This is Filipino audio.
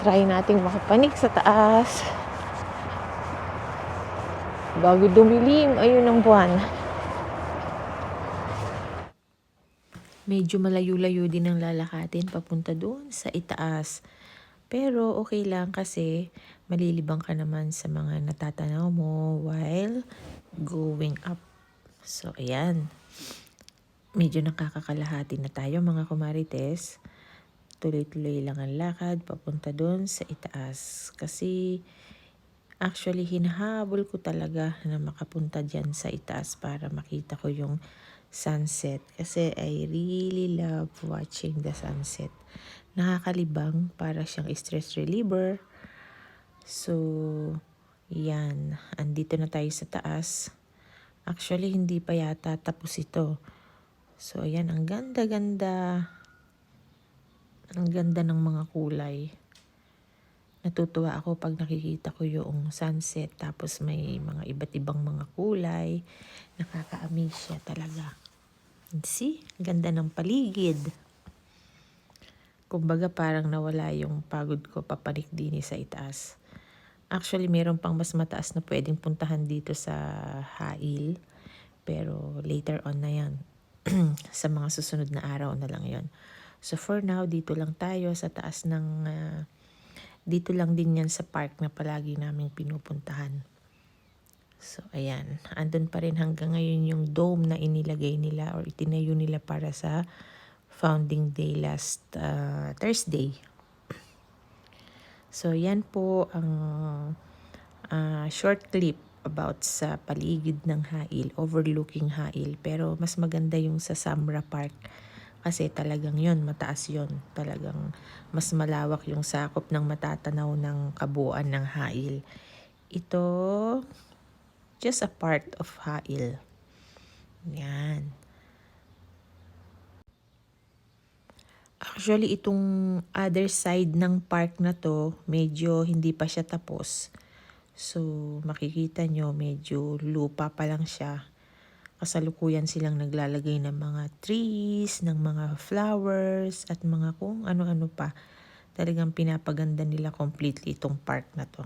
try nating makapanik sa taas bago dumilim. Ayun ang buwan. Medyo malayo-layo din ang lalakatin papunta doon sa itaas. Pero okay lang kasi malilibang ka naman sa mga natatanaw mo while going up. So, ayan. Medyo nakakakalahati na tayo mga kumarites. Tuloy-tuloy lang ang lakad papunta doon sa itaas. Kasi actually hinahabol ko talaga na makapunta dyan sa itaas para makita ko yung sunset. Kasi I really love watching the sunset. Nakakalibang, para siyang stress reliever. So, yan. Andito na tayo sa taas. Actually, hindi pa yata tapos ito. So, ayan. Ang ganda-ganda. Ang ganda ng mga kulay. Natutuwa ako pag nakikita ko yung sunset. Tapos may mga iba't ibang mga kulay. Nakaka-amaze siya talaga. See? Ganda ng paligid. Kumbaga parang nawala yung pagod ko papanik din sa itaas. Actually, meron pang mas mataas na pwedeng puntahan dito sa Hail. Pero later on na yan. Sa mga susunod na araw na lang yon. So for now, dito lang tayo sa taas ng... dito lang din yan sa park na palagi naming pinupuntahan. So ayan. Andun pa rin hanggang ngayon yung dome na inilagay nila or itinayo nila para sa founding day last Thursday. So yan po ang short clip about sa paligid ng Hail, overlooking Hail. Pero mas maganda yung sa Samra Park kasi talagang yon, mataas yon. Talagang mas malawak yung sakop ng matatanaw ng kabuuan ng Hail. Ito, just a part of Hail. Yan. Actually, itong other side ng park na to, medyo hindi pa siya tapos. So, makikita nyo, medyo lupa pa lang siya. Kasalukuyan silang naglalagay ng mga trees, ng mga flowers, at mga kung ano-ano pa. Talagang pinapaganda nila completely itong park na to.